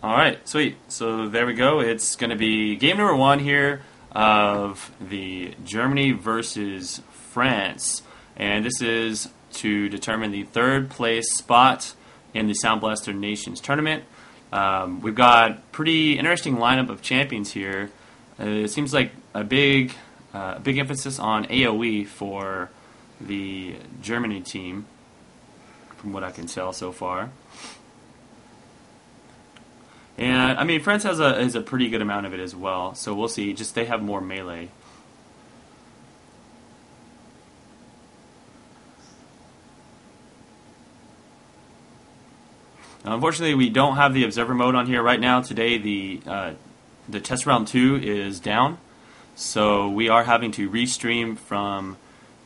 All right, sweet. So there we go. It's going to be game number 1 here of the Germany versus France. And this is to determine the third place spot in the Sound Blaster Nations tournament. We've got pretty interesting lineup of champions here. It seems like a big emphasis on AoE for the Germany team, from what I can tell so far. And I mean, France has a pretty good amount of it as well. So we'll see. Just they have more melee. Now, unfortunately, we don't have the observer mode on here right now. Today, the test round 2 is down, so we are having to restream from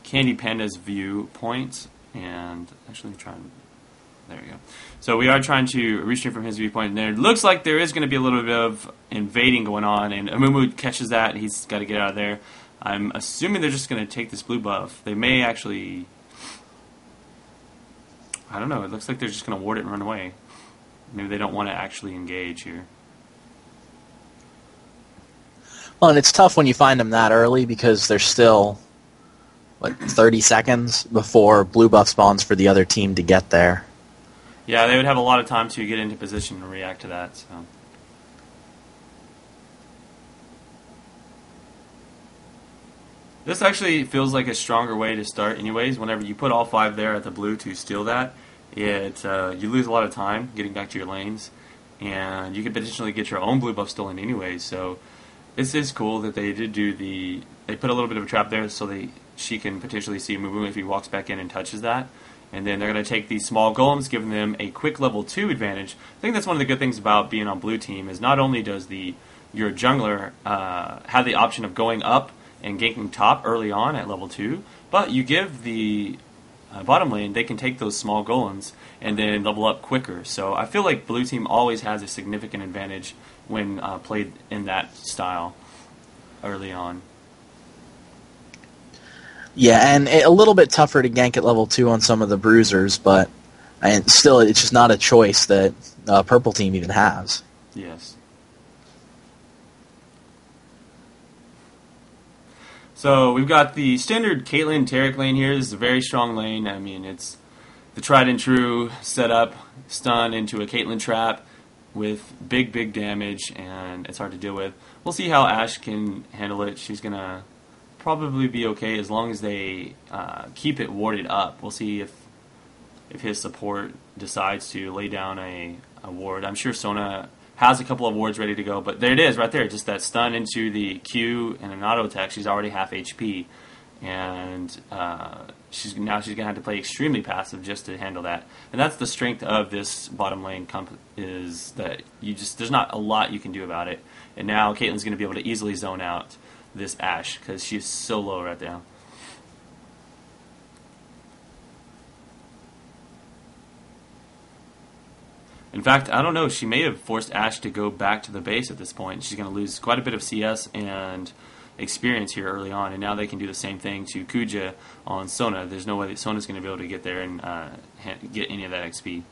Candy Panda's viewpoint. And actually, there we go. So we are trying to restream from his viewpoint, and there looks like there is going to be a little bit of invading going on, and Amumu catches that, and he's got to get out of there. I'm assuming they're just going to take this blue buff. They may actually... I don't know. It looks like they're just going to ward it and run away. Maybe they don't want to actually engage here. Well, and it's tough when you find them that early because there's still, 30 seconds before blue buff spawns for the other team to get there. Yeah, they would have a lot of time to get into position and react to that. So. This actually feels like a stronger way to start anyways. Whenever you put all 5 there at the blue to steal that, you lose a lot of time getting back to your lanes, and you could potentially get your own blue buff stolen anyways. So this is cool that they did do they put a little bit of a trap there so she can potentially see Mumu if he walks back in and touches that. And then they're going to take these small golems, giving them a quick level 2 advantage. I think that's one of the good things about being on blue team is not only does your jungler have the option of going up and ganking top early on at level 2, but you give the bottom lane, they can take those small golems and then level up quicker. So I feel like blue team always has a significant advantage when played in that style early on. Yeah, and a little bit tougher to gank at level 2 on some of the bruisers, but still, it's just not a choice that purple team even has. Yes. So we've got the standard Caitlyn Taric lane here. This is a very strong lane. I mean, it's the tried and true setup, stun into a Caitlyn trap with big damage, and it's hard to deal with. We'll see how Ashe can handle it. She's going to probably be okay as long as they keep it warded up. We'll see if his support decides to lay down a ward. I'm sure Sona has a couple of wards ready to go, but there it is right there, just that stun into the Q and an auto attack. She's already half HP, and she's going to have to play extremely passive just to handle that. And that's the strength of this bottom lane is that there's not a lot you can do about it. And now Caitlyn's going to be able to easily zone out this Ashe because she's so low right now. In fact, I don't know, she may have forced Ashe to go back to the base at this point. She's going to lose quite a bit of CS and experience here early on, and now they can do the same thing to Kuja on Sona. There's no way that Sona's going to be able to get there and get any of that XP.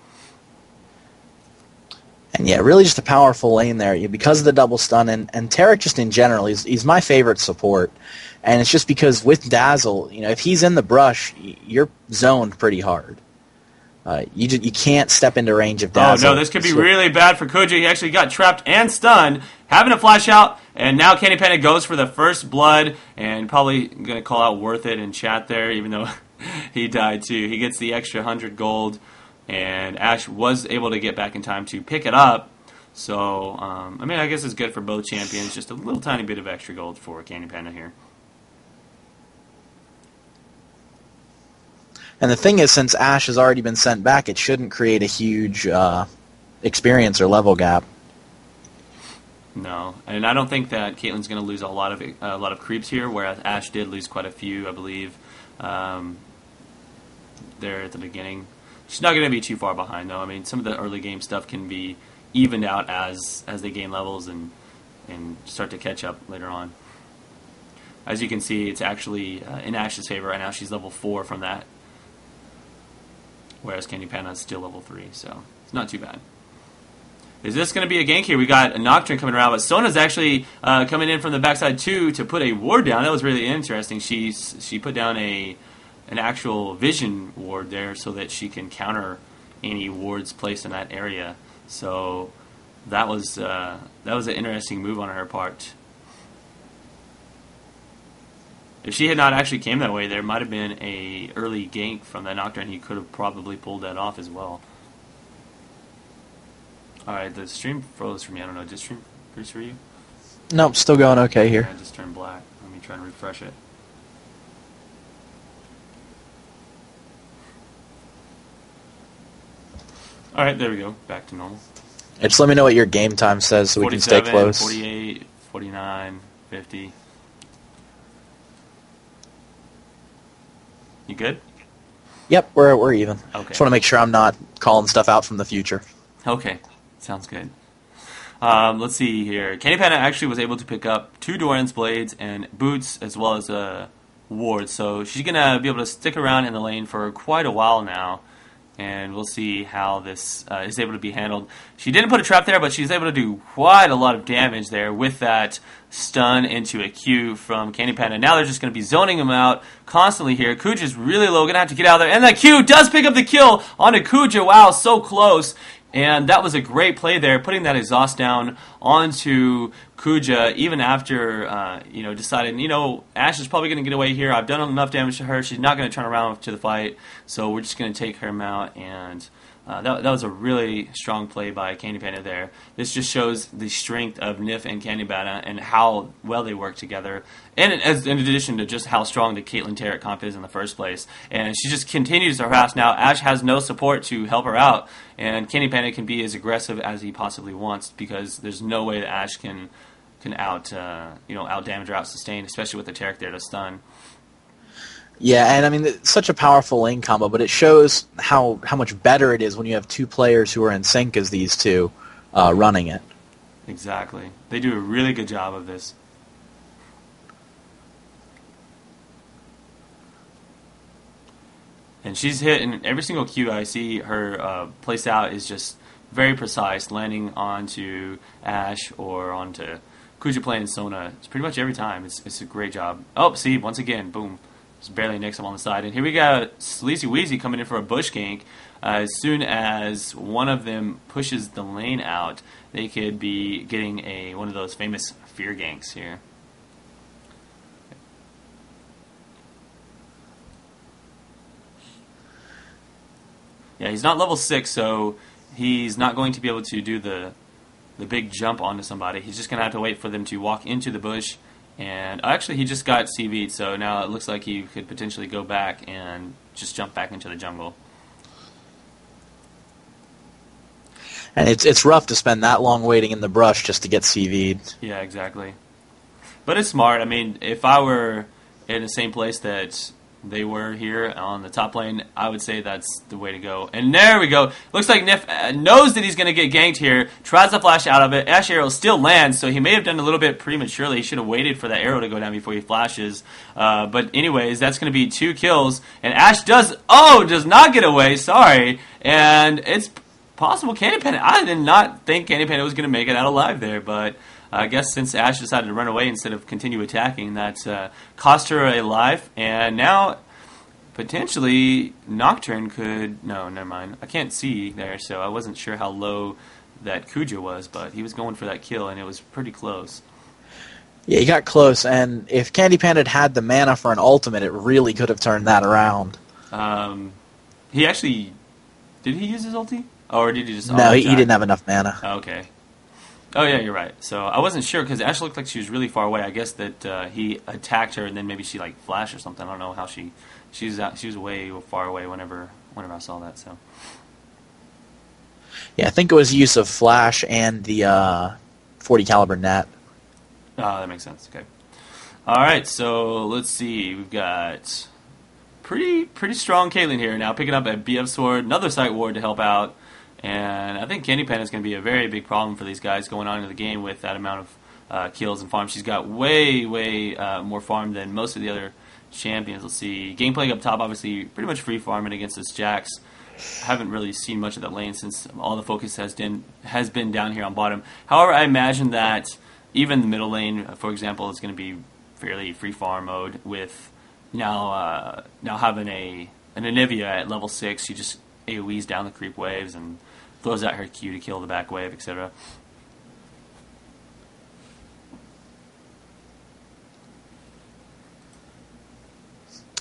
And yeah, really just a powerful lane there because of the double stun, and Taric just in general, he's my favorite support. And it's just because with Dazzle, if he's in the brush, you're zoned pretty hard. You can't step into range of Dazzle. Oh no, this could be really bad for Kuja. He actually got trapped and stunned, having a flash out, and now Candy Panda goes for the first blood, and probably going to call out worth it in chat there, even though he died too. He gets the extra 100 gold, and Ashe was able to get back in time to pick it up. So, I mean, I guess it's good for both champions. Just a little tiny bit of extra gold for Candy Panda here. And the thing is, since Ashe has already been sent back, it shouldn't create a huge experience or level gap. No, and I don't think that Caitlyn's going to lose a lot of creeps here, whereas Ashe did lose quite a few, I believe, there at the beginning. She's not going to be too far behind, though. I mean, some of the early game stuff can be evened out as they gain levels and start to catch up later on. As you can see, it's actually in Ashe's favor right now. She's level 4 from that, whereas Candy Panda is still level 3, so it's not too bad. Is this going to be a gank here? We got a Nocturne coming around, but Sona's actually coming in from the backside too to put a ward down. That was really interesting. She put down an actual vision ward there so that she can counter any wards placed in that area. So that was an interesting move on her part. If she had not actually came that way, there might have been a early gank from that Nocturne. He could have probably pulled that off as well. Alright, the stream froze for me. I don't know. Did stream freeze for you? Nope, still going okay here. I just turned black. Let me try and refresh it. Alright, there we go. Back to normal. Just let me know what your game time says so we can stay close. 48, 49, 50. You good? Yep, we're even. Okay. Just want to make sure I'm not calling stuff out from the future. Okay, sounds good. Let's see here. Candy Panda actually was able to pick up 2 Doran's Blades and boots as well as a ward, so she's going to be able to stick around in the lane for quite a while now, and we'll see how this is able to be handled. She didn't put a trap there, but she's able to do quite a lot of damage there with that stun into a Q from Candy Panda. Now they're just going to be zoning him out constantly here. Kuja's really low, going to have to get out of there, and that Q does pick up the kill onto Kuja. Wow, so close. And that was a great play there, putting that exhaust down onto Kuja, even after, decided, Ash is probably going to get away here. I've done enough damage to her. She's not going to turn around to the fight, so we're just going to take her out. And that was a really strong play by Candy Panda there. This just shows the strength of Nif and Candy Panda and how well they work together. And in addition to just how strong the Caitlyn Tarek comp is in the first place. And she just continues to harass. Now, Ash has no support to help her out. And Candy Panda can be as aggressive as he possibly wants because there's no way that Ash can out damage or out sustain, especially with the Tarek there to stun. Yeah, and I mean, it's such a powerful lane combo, but it shows how much better it is when you have 2 players who are in sync as these two running it. Exactly. They do a really good job of this. And she's hit in every single Q I see her place out is just very precise, landing onto Ash or onto Kuja playing Sona. It's pretty much every time. It's a great job. Oh, see, once again, boom. Just barely nicks him on the side. And here we got Sleazy Weezy coming in for a bush gank. As soon as one of them pushes the lane out, they could be getting one of those famous fear ganks here. Yeah, he's not level 6, so he's not going to be able to do the big jump onto somebody. He's just going to have to wait for them to walk into the bush. And actually, he just got CV'd, so now it looks like he could potentially go back and just jump back into the jungle. And it's rough to spend that long waiting in the brush just to get CV'd. Yeah, exactly. But it's smart. I mean, if I were in the same place that they were here on the top lane, I would say that's the way to go. And there we go. Looks like Nif knows that he's going to get ganked here. Tries to flash out of it. Ash arrow still lands, so he may have done a little bit prematurely. He should have waited for that arrow to go down before he flashes. But anyways, that's going to be 2 kills. And Ash does not get away. Sorry. And it's possible Candy Panda. I did not think Candy Panda was going to make it out alive there, but I guess since Ash decided to run away instead of continue attacking, that cost her a life. And now, potentially, Nocturne could... No, never mind. I can't see there, so I wasn't sure how low that Kuja was, but he was going for that kill, and it was pretty close. Yeah, he got close, and if Candy Panda had the mana for an ultimate, it really could have turned that around. He actually... Did he use his ulti? Or did he just... No, he didn't have enough mana. Okay. Oh, yeah, you're right. So I wasn't sure because Ash looked like she was really far away. I guess that he attacked her and then maybe she flashed or something. I don't know how she was way far away whenever I saw that. So yeah, I think it was use of flash and the 40 caliber net. Oh, that makes sense. Okay. All right, so let's see. We've got pretty strong Caitlyn here now, picking up a BF sword, another sight ward to help out. And I think Candy Panda is going to be a very big problem for these guys going on in the game with that amount of kills and farms. She's got way more farm than most of the other champions. Let's see. Gameplay up top, obviously, pretty much free farming against this Jax. haven't really seen much of that lane since all the focus has been down here on bottom. However, I imagine that even the middle lane, for example, is going to be fairly free farm mode with now having an Anivia at level 6. She just AoEs down the creep waves and throws out her Q to kill the back wave, etc.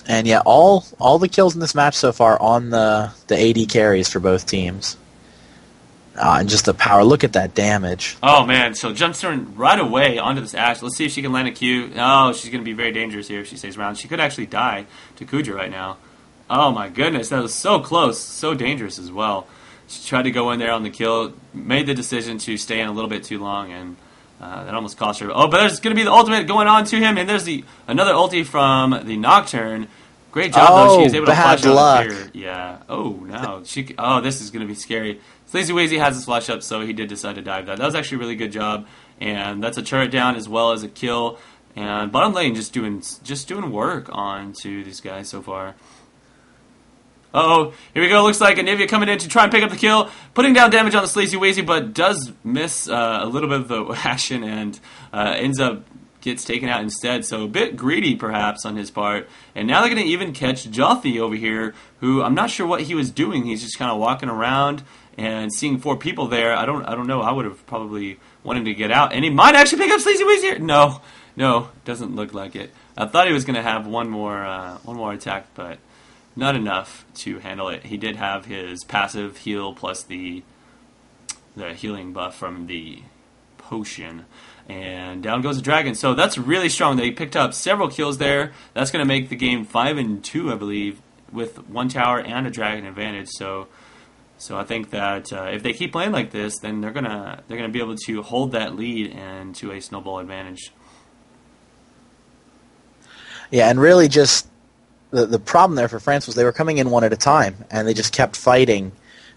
And yeah, all the kills in this match so far on the AD carries for both teams. And just the power. Look at that damage. Oh, man. So jumps turn right away onto this Ashe. Let's see if she can land a Q. Oh, she's going to be very dangerous here if she stays around. She could actually die to Kuja right now. Oh, my goodness. That was so close. So dangerous as well. She tried to go in there on the kill. Made the decision to stay in a little bit too long, and that almost cost her. Oh, but there's going to be the ultimate going on to him, and there's another ulti from the Nocturne. Great job, though. She was able to flash out here. Yeah. Oh, no. This is going to be scary. ColbyCheeZe has his flash up, so he did decide to dive that. That was actually a really good job, and that's a turret down as well as a kill. And bottom lane just doing work on to these guys so far. Uh-oh, here we go. Looks like Anivia coming in to try and pick up the kill, putting down damage on the ColbyCheeZe, but does miss a little bit of the action and gets taken out instead. So a bit greedy, perhaps, on his part. And now they're going to even catch Jothi over here, who I'm not sure what he was doing. He's just kind of walking around and seeing 4 people there. I don't know. I would have probably wanted to get out, and he might actually pick up ColbyCheeZe here. No, doesn't look like it. I thought he was going to have one more attack, but not enough to handle it. He did have his passive heal plus the healing buff from the potion. And down goes the dragon. So that's really strong. They picked up several kills there. That's going to make the game 5-2, I believe, with 1 tower and a dragon advantage. So I think that if they keep playing like this, then they're gonna be able to hold that lead and to a snowball advantage. Yeah, and really just the problem there for France was they were coming in one at a time, and they just kept fighting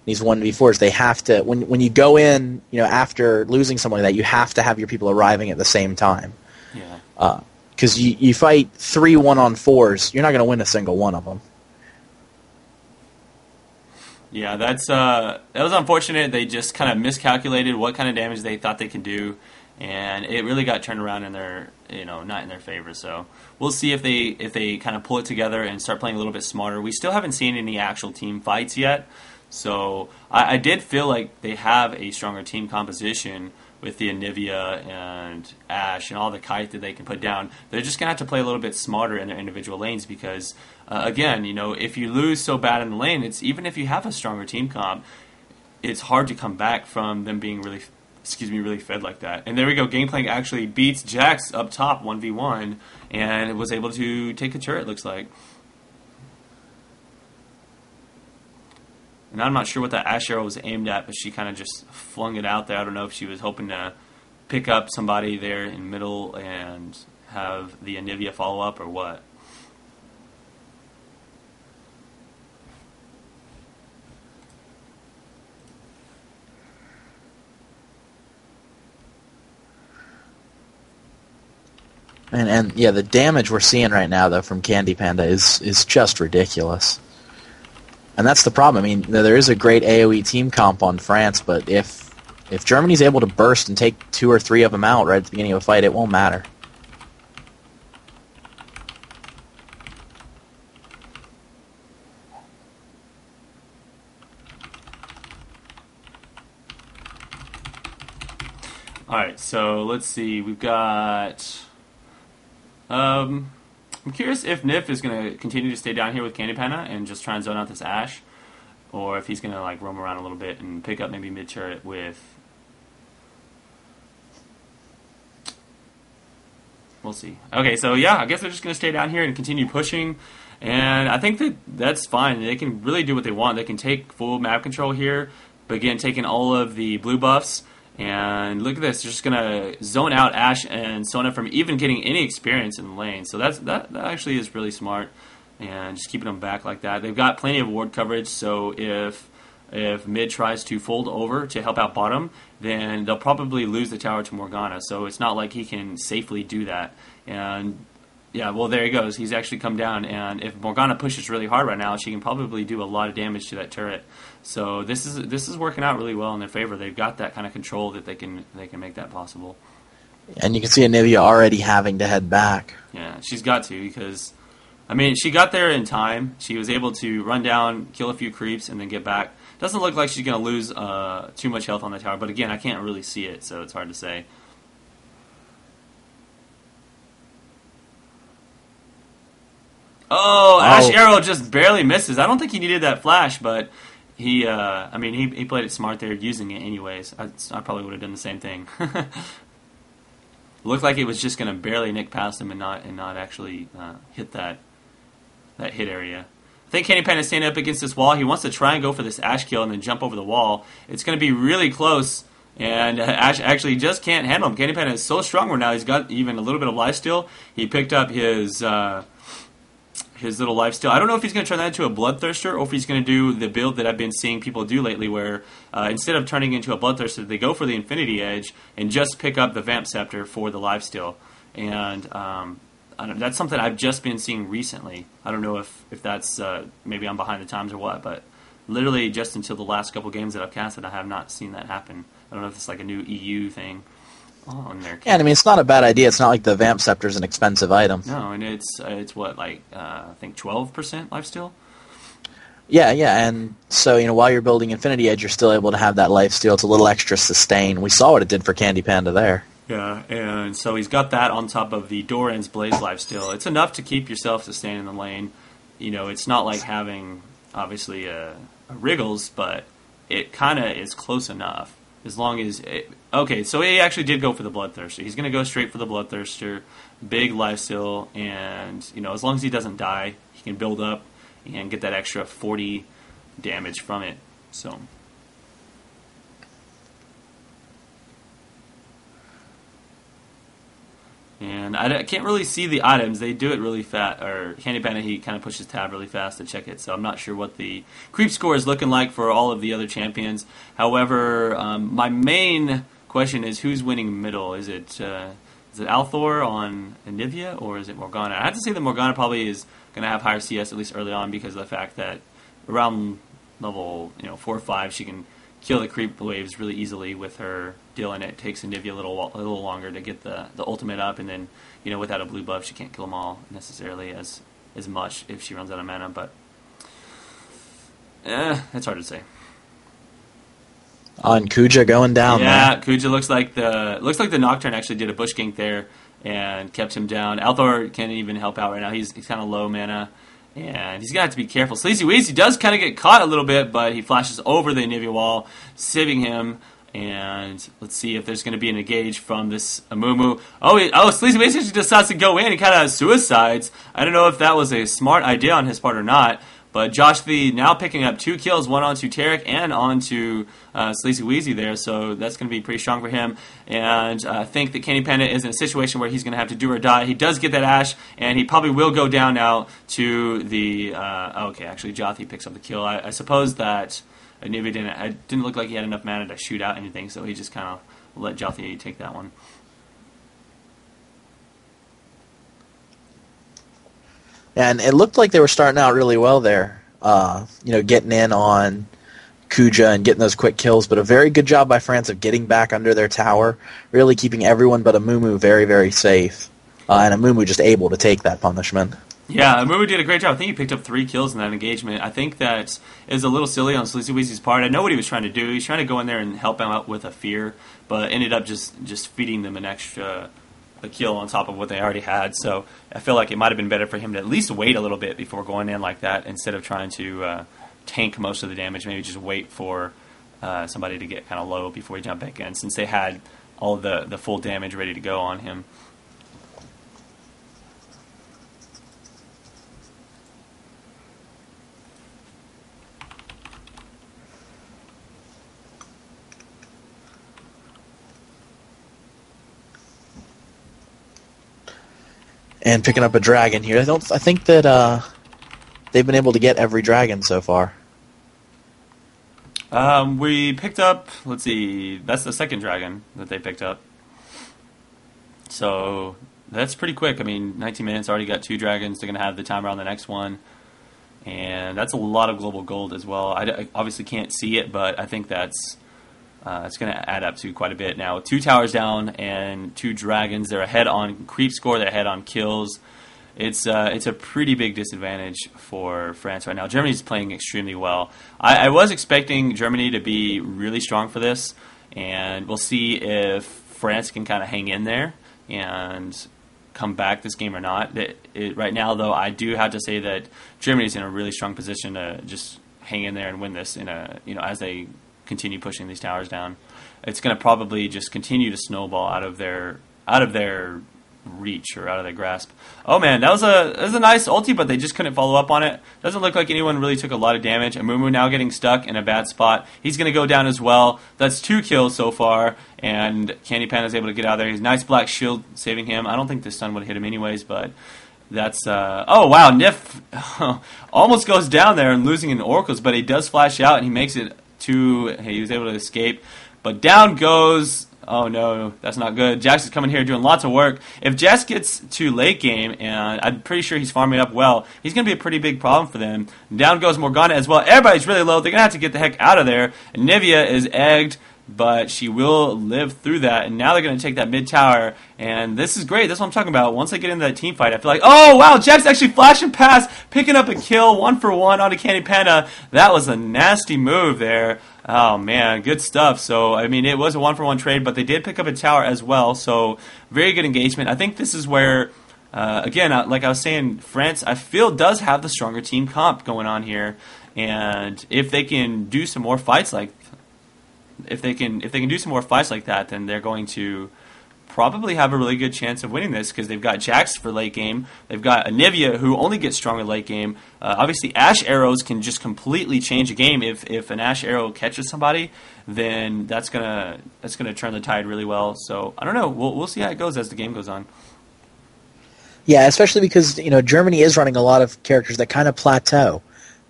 these 1v4s. They have to, when you go in, after losing someone like that, you have to have your people arriving at the same time. Yeah. Because you fight 3 1-on-4s, you're not going to win a single one of them. Yeah, that was unfortunate. They just kind of miscalculated what kind of damage they thought they could do, and it really got turned around in their, not in their favor. So we'll see if they kind of pull it together and start playing a little bit smarter. We still haven't seen any actual team fights yet, so I did feel like they have a stronger team composition with the Anivia and Ashe and all the kite that they can put down. They're just going to have to play a little bit smarter in their individual lanes because, again, if you lose so bad in the lane, even if you have a stronger team comp, it's hard to come back from them being really fed like that. And there we go. Gangplank actually beats Jax up top 1v1 and was able to take a turret, looks like. And I'm not sure what that Ashe arrow was aimed at, but she kind of just flung it out there. I don't know if she was hoping to pick up somebody there in middle and have the Anivia follow up or what. And yeah, the damage we're seeing right now, though, from Candy Panda is just ridiculous. And that's the problem. I mean, there is a great AoE team comp on France, but if Germany's able to burst and take 2 or 3 of them out right at the beginning of a fight, it won't matter. Alright, so let's see. We've got... I'm curious if Nif is going to continue to stay down here with Candy Panda and just try and zone out this Ashe, or if he's going to roam around a little bit and pick up maybe mid turret with. We'll see. Okay, so yeah, I guess they're just going to stay down here and continue pushing, and I think that's fine. They can really do what they want. They can take full map control here, but again, taking all of the blue buffs. And look at this, they're just going to zone out Ashe and Sona from even getting any experience in the lane. So that actually is really smart, and just keeping them back like that. They've got plenty of ward coverage, so if mid tries to fold over to help out bottom, then they'll probably lose the tower to Morgana. So it's not like he can safely do that. And Yeah, well, there he goes. He's actually come down, and if Morgana pushes really hard right now, she can probably do a lot of damage to that turret. So this is working out really well in their favor. They've got that kind of control that they can make that possible. And you can see Anivia already having to head back. Yeah, she's got to because, I mean, she got there in time. She was able to run down, kill a few creeps, and then get back. Doesn't look like she's going to lose too much health on the tower, but again, I can't really see it, so it's hard to say. Oh, Ash Arrow just barely misses. I don't think he needed that flash, but he played it smart there using it anyways. I probably would have done the same thing. Looked like it was just going to barely nick past him and not actually hit that hit area. I think Candy Pan is standing up against this wall. He wants to try and go for this Ash kill and then jump over the wall. It's going to be really close, and Ash actually just can't handle him. Candy Pan is so strong right now. He's got even a little bit of lifesteal. He picked up his little lifesteal. I don't know if he's going to turn that into a Bloodthirster or if he's going to do the build that I've been seeing people do lately where instead of turning into a Bloodthirster, they go for the Infinity Edge and just pick up the Vamp Scepter for the lifesteal. And that's something I've just been seeing recently. I don't know if that's maybe I'm behind the times or what, but literally just until the last couple games that I've casted, I have not seen that happen. I don't know if it's like a new EU thing. On their yeah, I mean, it's not a bad idea. It's not like the Vamp Scepter is an expensive item. No, and it's what, like, I think 12% lifesteal? Yeah, and so, while you're building Infinity Edge, you're still able to have that lifesteal. It's a little extra sustain. We saw what it did for Candy Panda there. Yeah, and so he's got that on top of the Doran's Blaze lifesteal. It's enough to keep yourself sustained in the lane. It's not like having, obviously, a Wriggles, but it kind of is close enough. As long as... Okay, so he actually did go for the Bloodthirster. He's going to go straight for the Bloodthirster, big lifesteal, and, as long as he doesn't die, he can build up and get that extra 40 damage from it. So... And I can't really see the items. They do it really fast. Or Candy Panda, he kind of pushes tab really fast to check it. So I'm not sure what the creep score is looking like for all of the other champions. However, my main question is who's winning middle? Is it Althor on Anivia or is it Morgana? I have to say that Morgana probably is going to have higher CS at least early on because of the fact that around level 4 or 5 she can kill the creep waves really easily with her deal, and it takes Anivia a little longer to get the ultimate up, and then without a blue buff she can't kill them all necessarily as much if she runs out of mana. But it's hard to say. On Kuja going down. Yeah, there. Kuja looks like the Nocturne actually did a bush gank there and kept him down. Althor can't even help out right now. He's kind of low mana. And he's going to have to be careful. SleazyWeezy does kind of get caught a little bit, but he flashes over the Anivia wall, saving him. And let's see if there's going to be an engage from this Amumu. SleazyWeezy decides to go in and kind of suicides. I don't know if that was a smart idea on his part or not. But Josh the now picking up 2 kills, one onto Tarek and onto SleazyWeezy there, so that's going to be pretty strong for him. And I think that Candy Panda is in a situation where he's going to have to do or die. He does get that Ash, and he probably will go down now to the... actually Jothi picks up the kill. I suppose that Anivia didn't look like he had enough mana to shoot out anything, so he just kind of let Jothi take that one. And it looked like they were starting out really well there, getting in on Kuja and getting those quick kills, but a very good job by France of getting back under their tower, really keeping everyone but Amumu very, very safe, and Amumu just able to take that punishment. Yeah, Amumu did a great job. I think he picked up 3 kills in that engagement. I think that is a little silly on SleazyWeezy's part. I know what he was trying to do. He was trying to go in there and help him out with a fear, but ended up just feeding them an extra... a kill on top of what they already had, so I feel like it might have been better for him to at least wait a little bit before going in like that instead of trying to tank most of the damage. Maybe just wait for somebody to get kind of low before he jumped back in, since they had all the full damage ready to go on him. And picking up a dragon here. I think that they've been able to get every dragon so far. We picked up, let's see, that's the second dragon that they picked up. So That's pretty quick. I mean, 19 minutes, already got 2 dragons. They're going to have the timer on the next one. And that's a lot of global gold as well. I obviously can't see it, but I think that's it's going to add up to quite a bit. Now, 2 towers down and 2 dragons. They're ahead on creep score. They're ahead on kills. It's a pretty big disadvantage for France right now. Germany's playing extremely well. I was expecting Germany to be really strong for this, and we'll see if France can kind of hang in there and come back this game or not. Right now, though, I do have to say that Germany's in a really strong position to just hang in there and win this as they continue pushing these towers down. It's going to probably just continue to snowball out of their reach or out of their grasp. Oh man, that was a nice ulti, but they just couldn't follow up on it. Doesn't look like anyone really took a lot of damage. Amumu now getting stuck in a bad spot. He's going to go down as well. That's 2 kills so far, and Candy Panda's able to get out of there. He's nice black shield saving him. I don't think this stun would have hit him anyways, but that's oh wow, Nif almost goes down there and losing in Oracles, but he does flash out and he makes it to. He was able to escape, but down goes. Oh no, that's not good. Jax is coming here doing lots of work. If Jax gets to late game, and I'm pretty sure he's farming up well, he's going to be a pretty big problem for them. Down goes Morgana as well. Everybody's really low. They're going to have to get the heck out of there. And Nivea is egged, but she will live through that. And now they're going to take that mid tower. And this is great. That's what I'm talking about. Once they get into that team fight, I feel like, oh wow, Jax actually flashing past, picking up a kill, 1-for-1 onto Candy Panda. That was a nasty move there. Oh man, good stuff. So, I mean, it was a 1-for-1 trade, but they did pick up a tower as well. So, very good engagement. I think this is where, again, like I was saying, France, I feel, does have the stronger team comp going on here. And if they can do some more fights like, if they can do some more fights like that, then they're going to probably have a really good chance of winning this because they've got Jax for late game. They've got Anivia, who only gets stronger late game. Obviously, Ash arrows can just completely change a game. If an Ash arrow catches somebody, then that's gonna turn the tide really well. So I don't know. We'll see how it goes as the game goes on. Yeah, especially because Germany is running a lot of characters that kind of plateau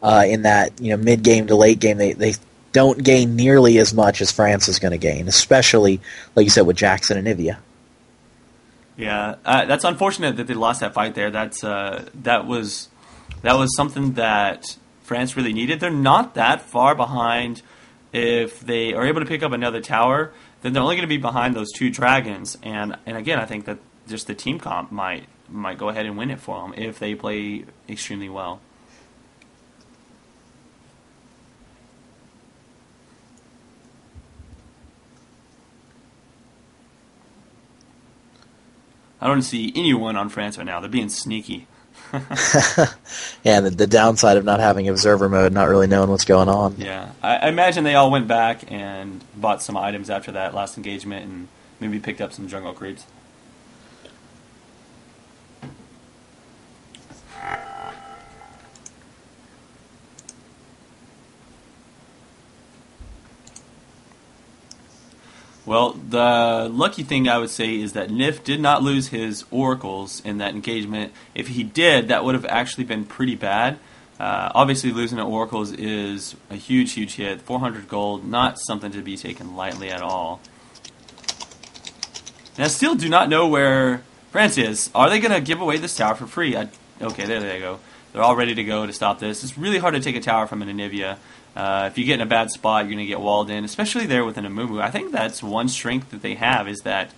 in that mid game to late game. They don't gain nearly as much as France is going to gain, especially like you said with Jackson and Anivia. Yeah, that's unfortunate that they lost that fight there. That was something that France really needed. They're not that far behind. If they are able to pick up another tower, then they're only going to be behind those 2 dragons. And again, I think that just the team comp might go ahead and win it for them if they play extremely well. I don't see anyone on France right now. They're being sneaky. Yeah, the downside of not having observer mode, not really knowing what's going on. Yeah, I imagine they all went back and bought some items after that last engagement and maybe picked up some jungle creeps. Well, the lucky thing I would say is that Nif did not lose his oracles in that engagement. If he did, that would have actually been pretty bad. Obviously, losing an oracles is a huge, huge hit. 400 gold, not something to be taken lightly at all. And I still do not know where France is. Are they going to give away this tower for free? Okay, there they go. They're all ready to go to stop this. It's really hard to take a tower from an Anivia. If you get in a bad spot, you're going to get walled in, especially there with an Amumu. I think that's one strength that they have is that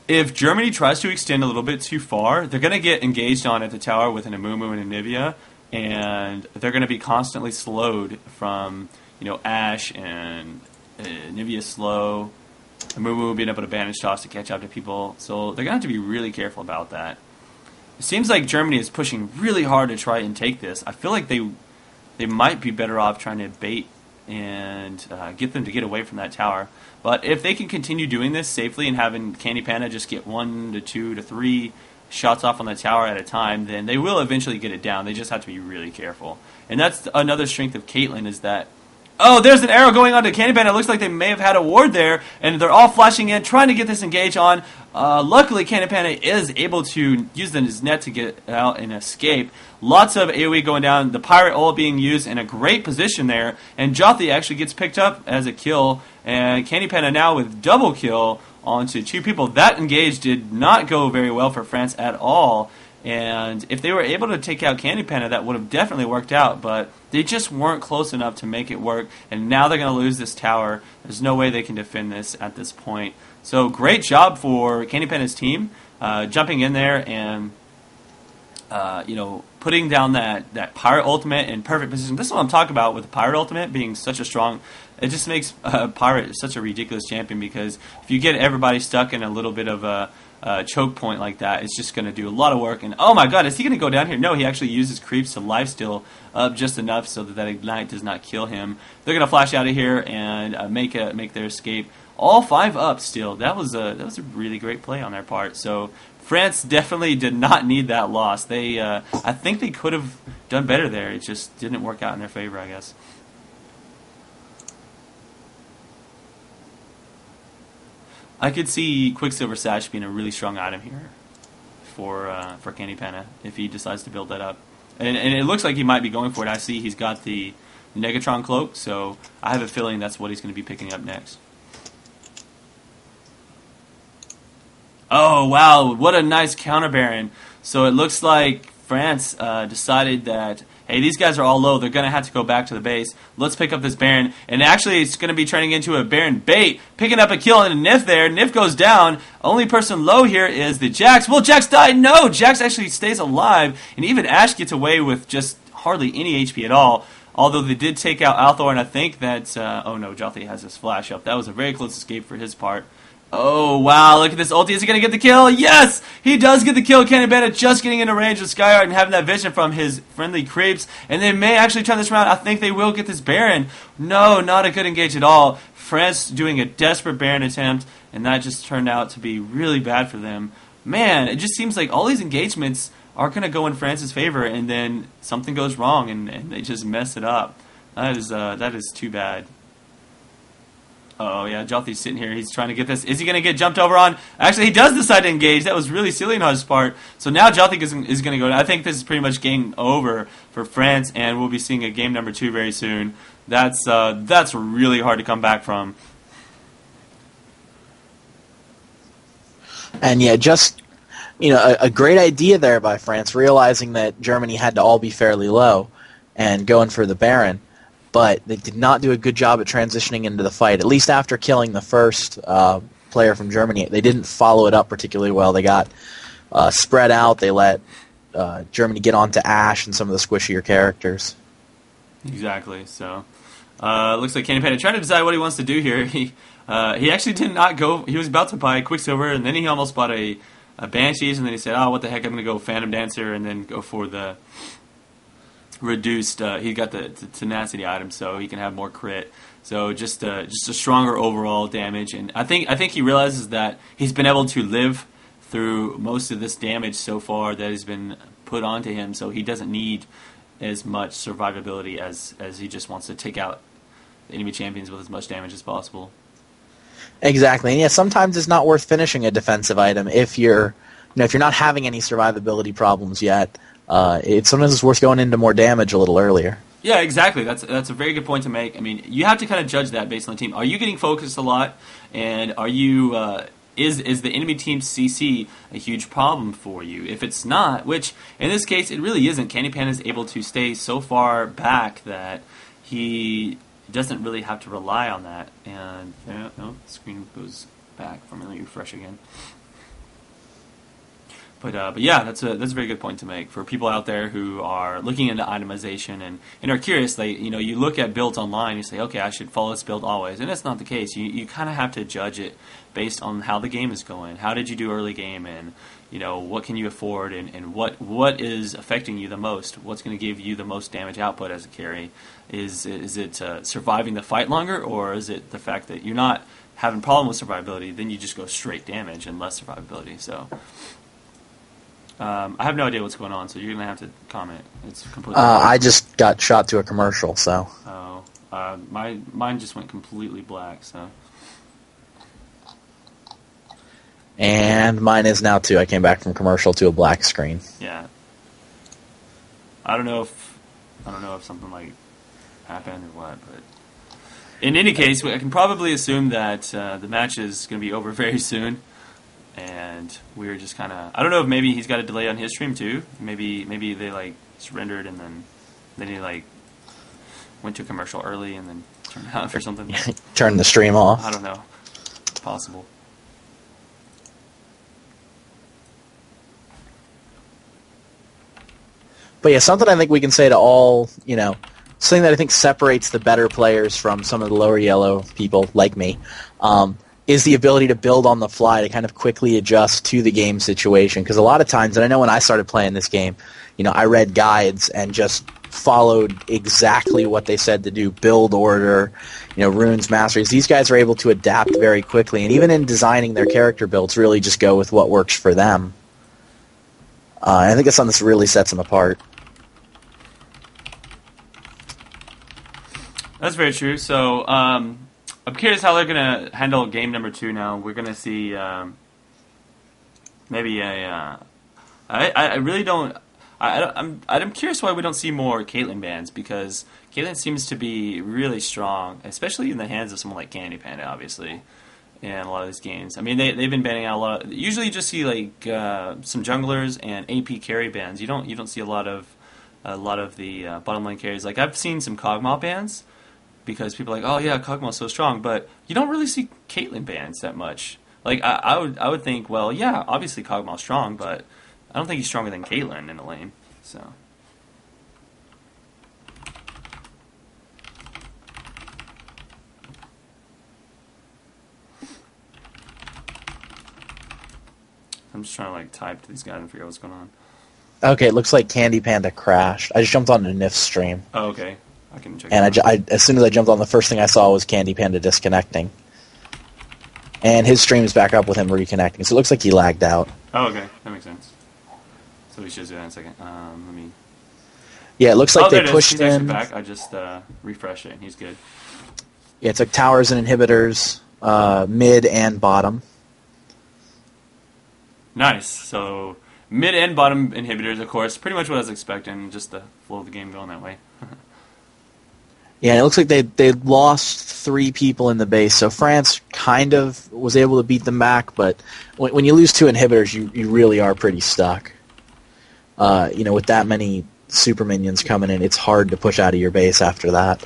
if Germany tries to extend a little bit too far, they're going to get engaged on at the tower with an Amumu and Anivia, and they're going to be constantly slowed from Ash and Anivia slow, Amumu being able to banish toss to catch up to people. So they're going to have to be really careful about that. It seems like Germany is pushing really hard to try and take this. I feel like they might be better off trying to bait and get them to get away from that tower. But if they can continue doing this safely and having Candy Panda just get 1 to 2 to 3 shots off on the tower at a time, then they will eventually get it down. They just have to be really careful. And that's another strength of Caitlyn is that, oh, there's an arrow going on to Candy Panda. It looks like they may have had a ward there, and they're all flashing in, trying to get this engage on. Luckily, Candy Panda is able to use his net to get out and escape. Lots of AoE going down. The Pirate ult being used in a great position there. And Jothi actually gets picked up as a kill. And Candy Panda now with double kill onto 2 people. That engage did not go very well for France at all. And if they were able to take out Candy Panda, that would have definitely worked out. But they just weren't close enough to make it work. And now they're going to lose this tower. There's no way they can defend this at this point. So great job for Candy Panda's team, jumping in there and putting down that Pirate Ultimate in perfect position. This is what I'm talking about with the Pirate Ultimate being such a strong. It just makes Pirate such a ridiculous champion, because if you get everybody stuck in a little bit of a choke point like that, it's just going to do a lot of work. And oh my god, is he going to go down here? No, he actually uses creeps to lifesteal up just enough so that ignite does not kill him. They're going to flash out of here and make their escape. All 5 up still. That was a really great play on their part. So France definitely did not need that loss. They I think they could have done better there. It just didn't work out in their favor, I guess. I could see Quicksilver Sash being a really strong item here for Candy Panda if he decides to build that up. And it looks like he might be going for it. I see he's got the Negatron Cloak, so I have a feeling that's what he's going to be picking up next. Oh, wow, what a nice counter Baron. So it looks like France decided that, hey, these guys are all low. They're going to have to go back to the base. Let's pick up this Baron. And actually, it's going to be turning into a Baron bait. Picking up a kill and a Nif there. Nif goes down. Only person low here is the Jax. Will Jax die? No! Jax actually stays alive. And even Ash gets away with just hardly any HP at all. Although they did take out Althor, and I think that... oh no, Jotham has his flash up. That was a very close escape for his part. Oh, wow, look at this ulti. Is he going to get the kill? Yes! He does get the kill. Candy Panda just getting into range of Skyheart and having that vision from his friendly creeps. And they may actually turn this around. I think they will get this Baron. No, not a good engage at all. France doing a desperate Baron attempt, and that just turned out to be really bad for them. Man, it just seems like all these engagements are going to go in France's favor, and then something goes wrong, and they just mess it up. That is too bad. Oh, yeah, Jotham's sitting here. He's trying to get this. Is he going to get jumped over on? Actually, he does decide to engage. That was really silly on his part. So now Jotham is going to go. I think this is pretty much game over for France, and we'll be seeing a game number 2 very soon. That's really hard to come back from. And yeah, just a great idea there by France, realizing that Germany had to all be fairly low and going for the Baron. But they did not do a good job at transitioning into the fight. At least after killing the first player from Germany, they didn't follow it up particularly well. They got spread out. They let Germany get onto Ashe and some of the squishier characters. Exactly. So looks like Candy Panda trying to decide what he wants to do here. He actually did not go. He was about to buy Quicksilver, and then he almost bought a Banshees, and then he said, "Oh, what the heck? I'm going to go Phantom Dancer," and then go for the reduced. He got the tenacity item, so he can have more crit. So just a stronger overall damage, and I think he realizes that he's been able to live through most of this damage so far that has been put onto him. So he doesn't need as much survivability as he just wants to take out the enemy champions with as much damage as possible. Exactly, and yeah, sometimes it's not worth finishing a defensive item if you're not having any survivability problems yet. Sometimes it's worth going into more damage a little earlier. Yeah, exactly. That's a very good point to make. I mean, you have to kind of judge that based on the team. Are you getting focused a lot, and are you is the enemy team's CC a huge problem for you? If it's not, which in this case it really isn't, Candy Panda is able to stay so far back that he doesn't really have to rely on that. And the screen goes back for me. Let me refresh again. But yeah, that's a very good point to make for people out there who are looking into itemization and are curious. You look at builds online, you say, okay, I should follow this build always, and that's not the case. You kind of have to judge it based on how the game is going. How did you do early game, and what can you afford, and what is affecting you the most? What's going to give you the most damage output as a carry? Is it surviving the fight longer, or is it the fact that you're not having problem with survivability? Then you just go straight damage and less survivability. So. I have no idea what's going on, so you're going to have to comment. It's completely. I just got shot to a commercial, so. Oh, mine just went completely black, so. And mine is now too. I came back from commercial to a black screen. Yeah. I don't know if something like happened or what, but. In any case, I can probably assume that the match is going to be over very soon, and we're just kind of. I don't know if maybe he's got a delay on his stream too. Maybe they like surrendered and then he like went to a commercial early and then turned it off or something. Turn the stream off. I don't know. It's possible. But yeah, something I think we can say to all, something that I think separates the better players from some of the lower yellow people like me, is the ability to build on the fly, to kind of quickly adjust to the game situation. Because a lot of times, and I know when I started playing this game, I read guides and just followed exactly what they said to do, build order, runes, masteries. These guys are able to adapt very quickly, and even in designing their character builds, really just go with what works for them. I think that's something that really sets them apart. That's very true. So I'm curious how they're going to handle game number 2 now. We're going to see maybe a... I really don't... I'm curious why we don't see more Caitlyn bans, because Caitlyn seems to be really strong, especially in the hands of someone like Candy Panda, obviously, in a lot of these games. I mean, they've been banning out a lot. Usually, you just see like some junglers and AP carry bans. You don't see a lot of the bottom lane carries. Like I've seen some Kog'Maw bans because people are like, oh yeah, Kog'Maw's so strong, but you don't really see Caitlyn bans that much. Like I would think, well, yeah, obviously Kog'Maw's strong, but I don't think he's stronger than Caitlyn in the lane. So. I'm just trying to like type to these guys and figure out what's going on. Okay, it looks like Candy Panda crashed. I just jumped on Nif's stream. Oh, okay. I can check. And as soon as I jumped on, the first thing I saw was Candy Panda disconnecting. And his stream is back up with him reconnecting, so it looks like he lagged out. Oh, okay. That makes sense. So we should do that in a second. Let me... Yeah, it looks like they pushed he's in. Back. I just refreshed it, and he's good. Yeah, it's like towers and inhibitors, mid and bottom. Nice. So mid and bottom inhibitors, of course, pretty much what I was expecting. Just the flow of the game going that way. Yeah, and it looks like they lost 3 people in the base, so France kind of was able to beat them back, but when you lose 2 inhibitors, you really are pretty stuck. With that many super minions coming in, it's hard to push out of your base after that.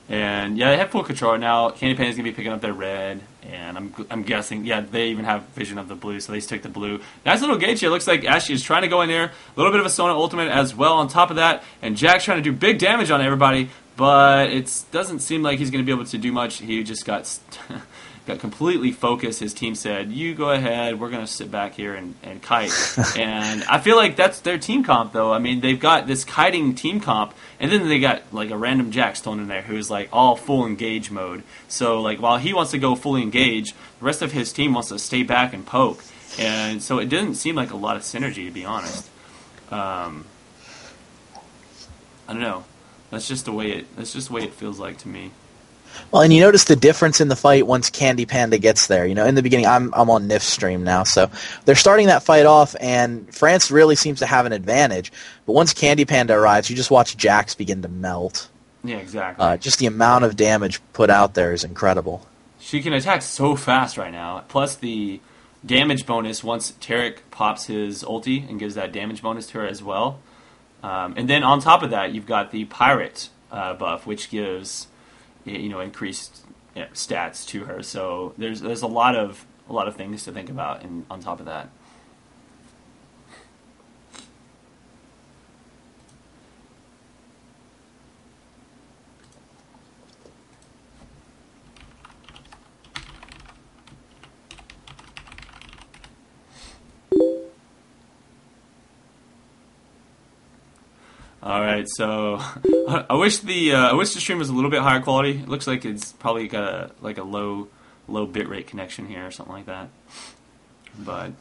And yeah, they have full control now. Candy Panda's gonna be picking up their red, and I'm guessing, yeah, they even have vision of the blue, so they stick to blue. Nice little gauge here. Looks like Ashy is trying to go in there. A little bit of a Sona ultimate as well on top of that, and Jack's trying to do big damage on everybody, but it doesn't seem like he's gonna be able to do much. He just got completely focused. His team said, you go ahead, we're going to sit back here and kite. And I feel like that's their team comp, though. I mean, they've got this kiting team comp, and then they got like a random Jack thrown in there who's like all full engage mode. So like while he wants to go fully engage, the rest of his team wants to stay back and poke. And so it didn't seem like a lot of synergy, to be honest. I don't know. That's just the way it feels like to me. Well, and you notice the difference in the fight once Candy Panda gets there. In the beginning, I'm on Nif's stream now, so they're starting that fight off, and France really seems to have an advantage. But once Candy Panda arrives, you just watch Jax begin to melt. Yeah, exactly. Just the amount of damage put out there is incredible. She can attack so fast right now. Plus the damage bonus once Tarek pops his ulti and gives that damage bonus to her as well. And then on top of that, you've got the pirate buff, which gives increased stats to her. So there's a lot of things to think about on top of that. All right, so I wish the stream was a little bit higher quality. It looks like it's probably got a low bitrate connection here or something like that. But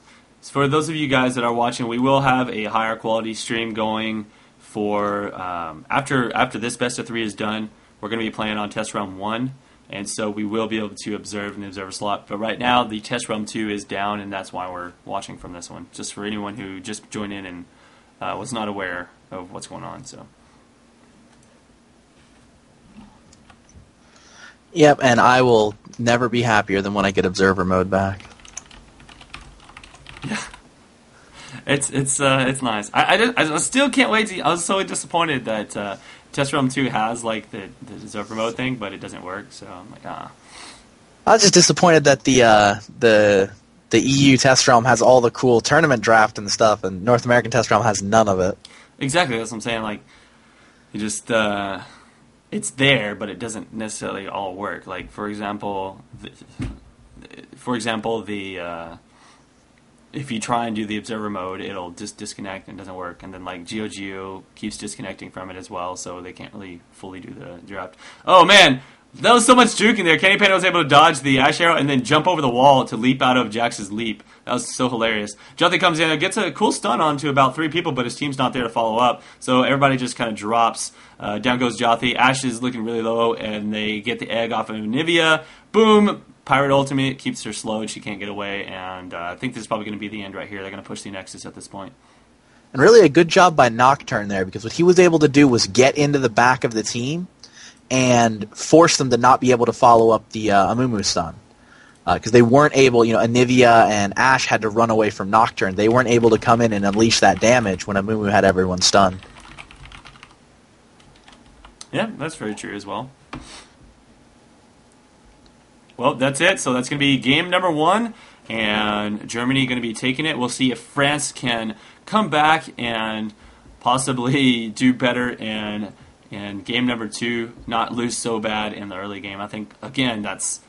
for those of you guys that are watching, we will have a higher quality stream going for after this best of 3 is done. We're going to be playing on test round 1, and so we will be able to observe in the observer slot. But right now, the test round 2 is down, and that's why we're watching from this one. Just for anyone who just joined in and was not aware of what's going on. So. Yep, and I will never be happier than when I get observer mode back. Yeah, it's nice. I still can't wait to. I was so disappointed that Test Realm 2 has like the observer mode thing, but it doesn't work. So I'm like, I was just disappointed that the EU Test Realm has all the cool tournament draft and stuff, and North American Test Realm has none of it. Exactly, that's what I'm saying. Like, you just it's there, but it doesn't necessarily all work. Like, for example, if you try and do the observer mode, it'll just disconnect and doesn't work. And then like GeoGeo keeps disconnecting from it as well, so they can't really fully do the draft. Oh man, that was so much juking there. Kenny Payne was able to dodge the Ash Arrow and then jump over the wall to leap out of Jax's leap. That was so hilarious. Jothy comes in and gets a cool stun onto about 3 people, but his team's not there to follow up. So everybody just kind of drops. Down goes Jothy. Ash is looking really low, and they get the egg off of Nivea. Boom! Pirate Ultimate keeps her slowed. She can't get away, and I think this is probably going to be the end right here. They're going to push the Nexus at this point. And really a good job by Nocturne there, because what he was able to do was get into the back of the team and force them to not be able to follow up the Amumu stun. Because they weren't able, Anivia and Ash had to run away from Nocturne. They weren't able to come in and unleash that damage when Amumu had everyone stunned. Yeah, that's very true as well. Well, that's it. So that's going to be game number 1, and Germany going to be taking it. We'll see if France can come back and possibly do better in game number 2, not lose so bad in the early game. I think, again, that's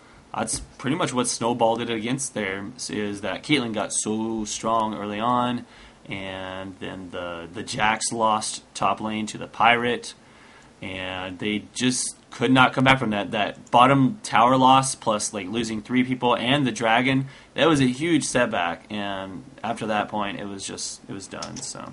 pretty much what snowballed it against there, is that Caitlyn got so strong early on, and then the Jax lost top lane to the Pirate, and they just could not come back from that. That bottom tower loss, plus like losing 3 people and the dragon, that was a huge setback. And after that point, it was done. So.